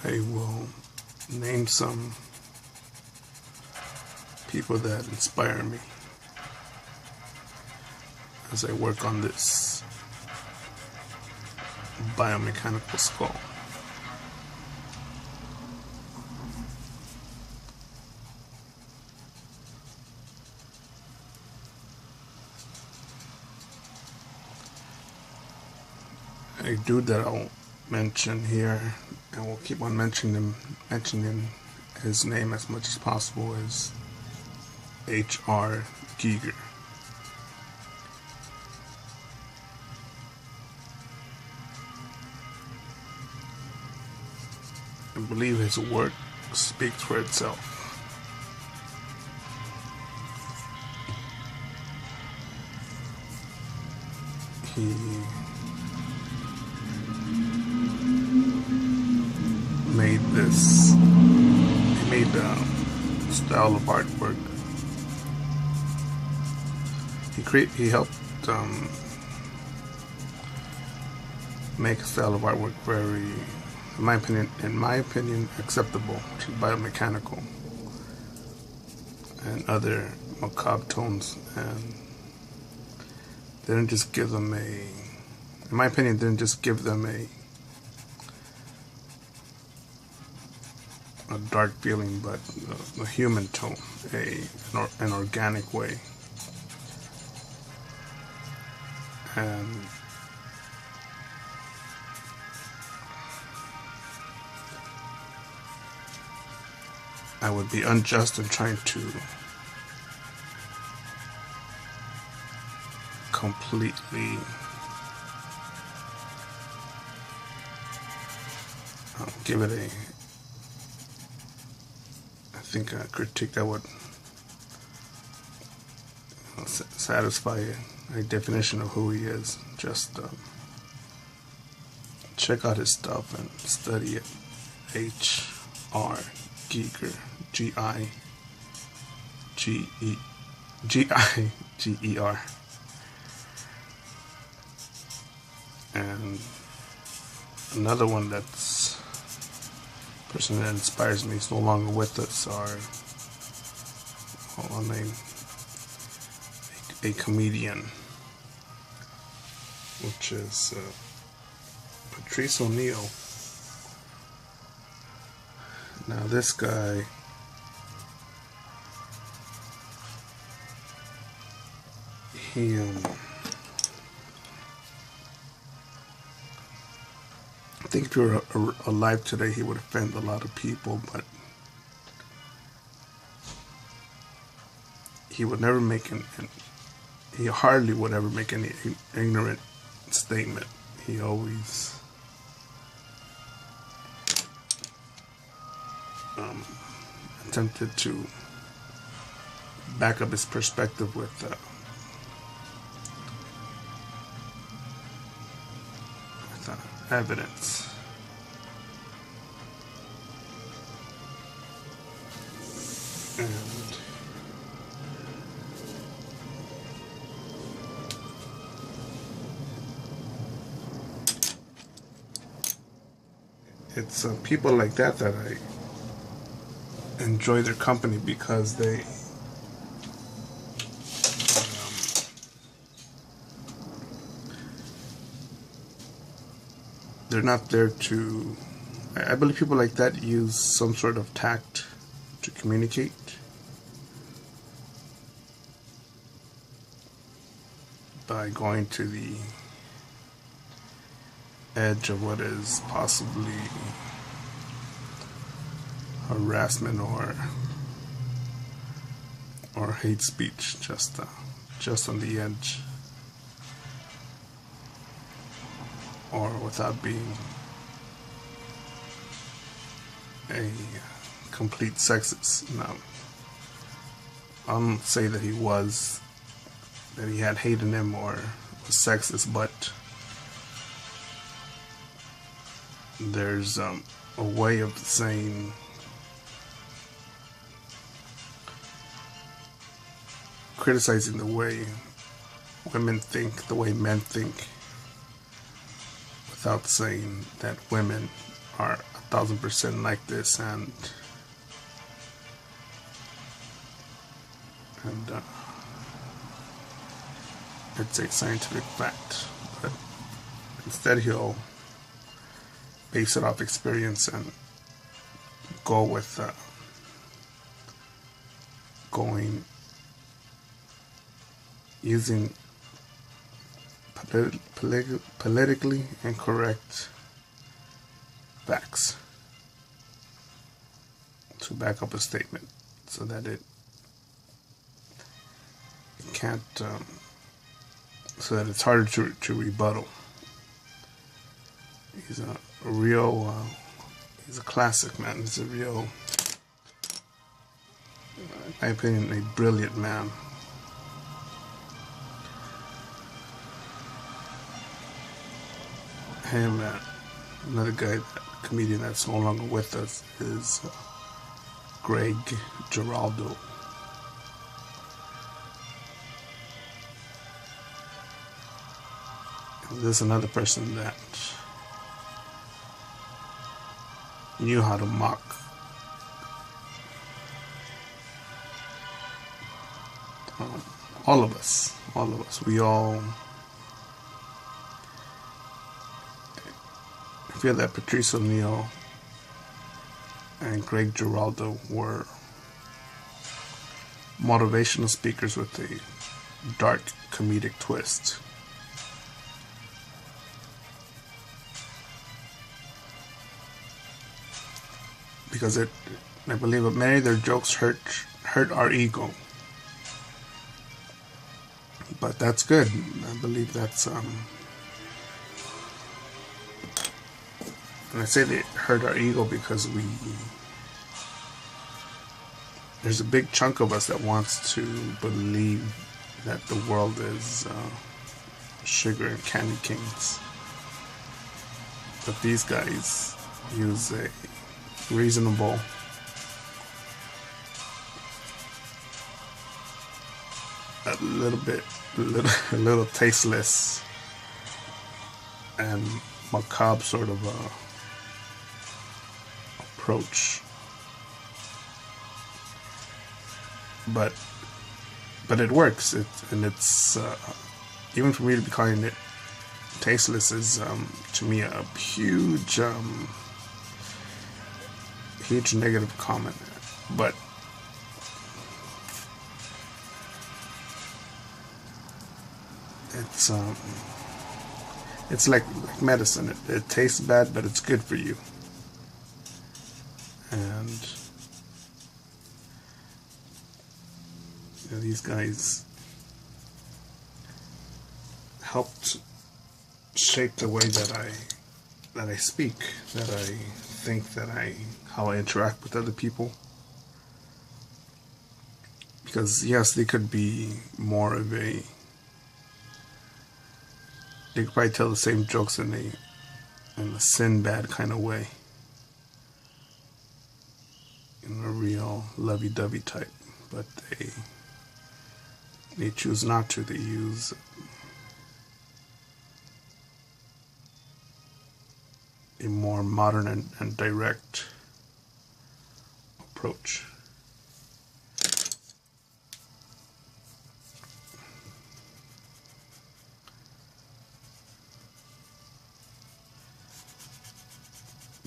I will name some people that inspire me as I work on this biomechanical skull. A dude that I'll mention here, and we'll keep on mentioning his name as much as possible, is H.R. Giger. I believe his work speaks for itself. He made a style of artwork. He helped make a style of artwork very, in my opinion, acceptable, which is biomechanical and other macabre tones, and didn't just give them in my opinion, didn't just give them a dark feeling, but a human tone, an organic way. And I would be unjust in trying to completely give it a critique that would satisfy a definition of who he is. Just check out his stuff and study it. H.R. Giger, Giger. And another one that's person that inspires me is no longer with us, I'll name a comedian, which is Patrice O'Neal. Now this guy, I think if you were alive today, he would offend a lot of people, but he hardly would ever make any ignorant statement. He always attempted to back up his perspective with evidence. And it's people like that I enjoy their company, because they're not there to, I believe people like that use some sort of tact to communicate. By going to the edge of what is possibly harassment or hate speech, just on the edge, or without being a complete sexist. Now, I don't say that he had hate in him or was sexist, but there's a way of saying criticizing the way women think, the way men think, without saying that women are 1000% like this, and it's a scientific fact. But instead, he'll base it off experience and go with using politically incorrect facts to back up a statement, so that it can't, so that it's harder to rebuttal. He's a real, he's a classic, man. He's a real, in my opinion, a brilliant man. Him, another guy, comedian that's no longer with us, is Greg Giraldo. There's another person that knew how to mock all of us. We all feel that Patrice O'Neal and Greg Giraldo were motivational speakers with a dark comedic twist. Because I believe that many of their jokes hurt our ego. But that's good. I believe that's and I say they hurt our ego because there's a big chunk of us that wants to believe that the world is sugar and candy canes. But these guys use a reasonable, a little tasteless and macabre sort of approach, but it works. It's even for me to be calling it tasteless is to me a huge negative comment, but it's like medicine. It tastes bad, but it's good for you. And these guys helped shape the way that I speak, that I think, how I interact with other people. Because yes, they could be more of they could probably tell the same jokes in a Sinbad kind of way, in a real lovey-dovey type, but they choose not to. They use a more modern and direct approach.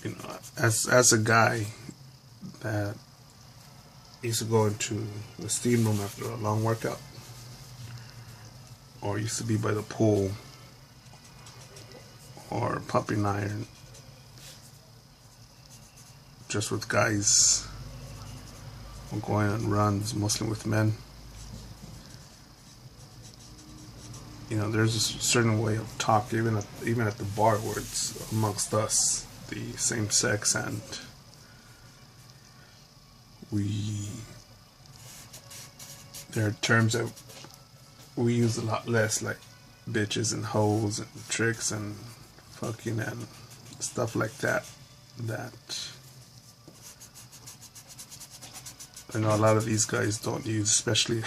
You know, as a guy that used to go into the steam room after a long workout, or used to be by the pool or pumping iron, just with guys, or going on runs, mostly with men. You know, there's a certain way of talk, even at the bar, where it's amongst us, the same sex, and there are terms that we use a lot less, like bitches and hoes and tricks and fucking and stuff like that. That I know a lot of these guys don't use, especially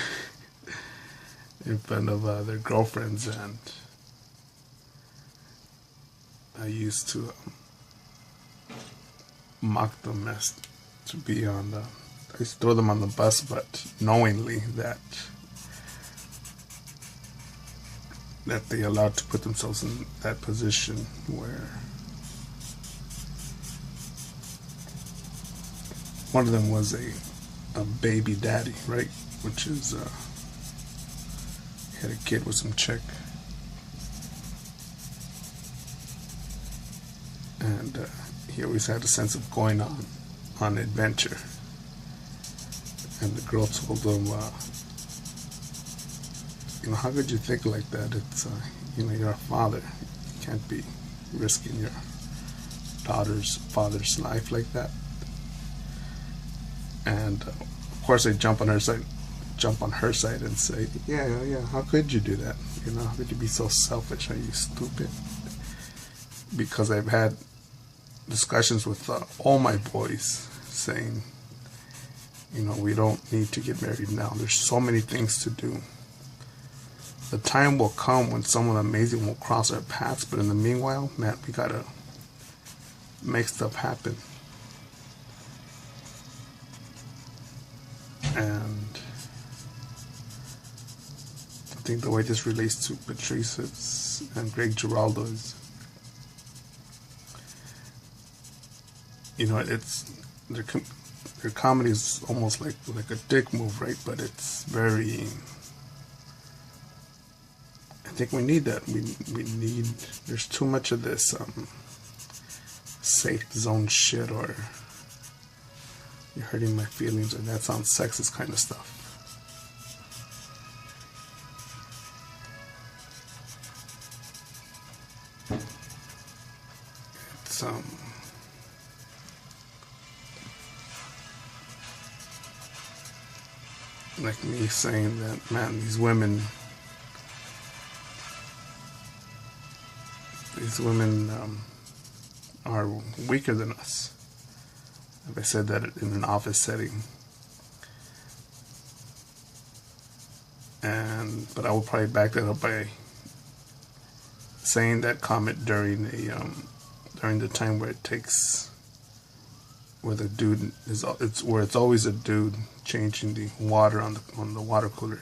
in front of their girlfriends. And I used to mock them as to be on the, I used to throw them on the bus, but knowingly that they allowed to put themselves in that position where one of them was a baby daddy, right? Which is, he had a kid with some chick. And he always had a sense of going on adventure. And the girl told him, how could you think like that? It's, you're a father. You can't be risking your father's life like that. And of course, I jump on her side and say, yeah. How could you do that? How could you be so selfish? Are you stupid? Because I've had discussions with all my boys saying, we don't need to get married now. There's so many things to do. The time will come when someone amazing will cross our paths, but in the meanwhile, man, we gotta make stuff happen. And I think the way this relates to Patrice and Greg Giraldo is, it's their comedy is almost like a dick move, right? But it's very. I think we need that. We need. There's too much of this safe zone shit, or you're hurting my feelings, or that sounds sexist kind of stuff. It's like me saying that, man, these women are weaker than us. If I said that in an office setting, but I will probably back that up by saying that comment during the time where the dude is, it's always a dude changing the water on the water cooler,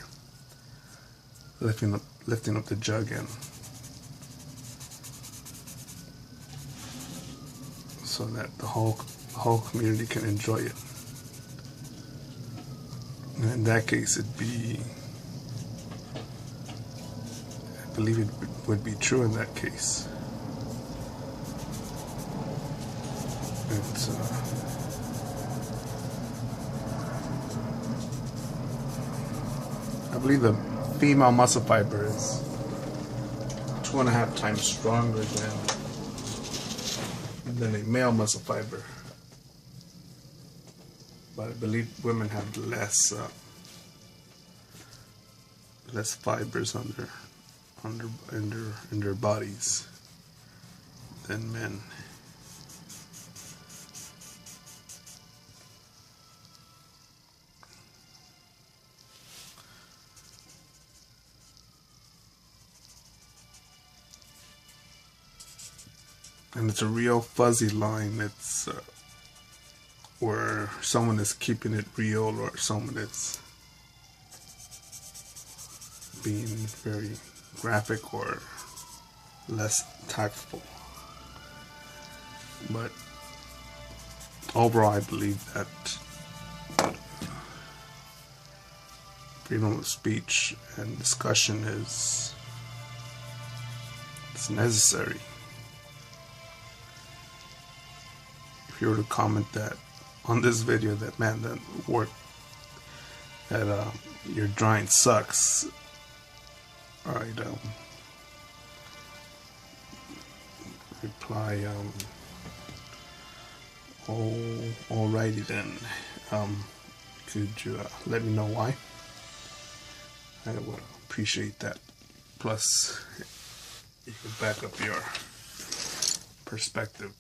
lifting up the jug in, so that the whole community can enjoy it. And in that case, I believe it would be true in that case. It's I believe the female muscle fiber is 2.5 times stronger than a male muscle fiber. But I believe women have less fibers in their bodies than men. And it's a real fuzzy line. It's where someone is keeping it real, or someone is being very graphic or less tactful. But overall, I believe that freedom of speech and discussion is necessary. If you were to comment that on this video that, man, that work that your drawing sucks, alright, reply, alrighty then, could you let me know why? I would appreciate that. Plus, you could back up your perspective.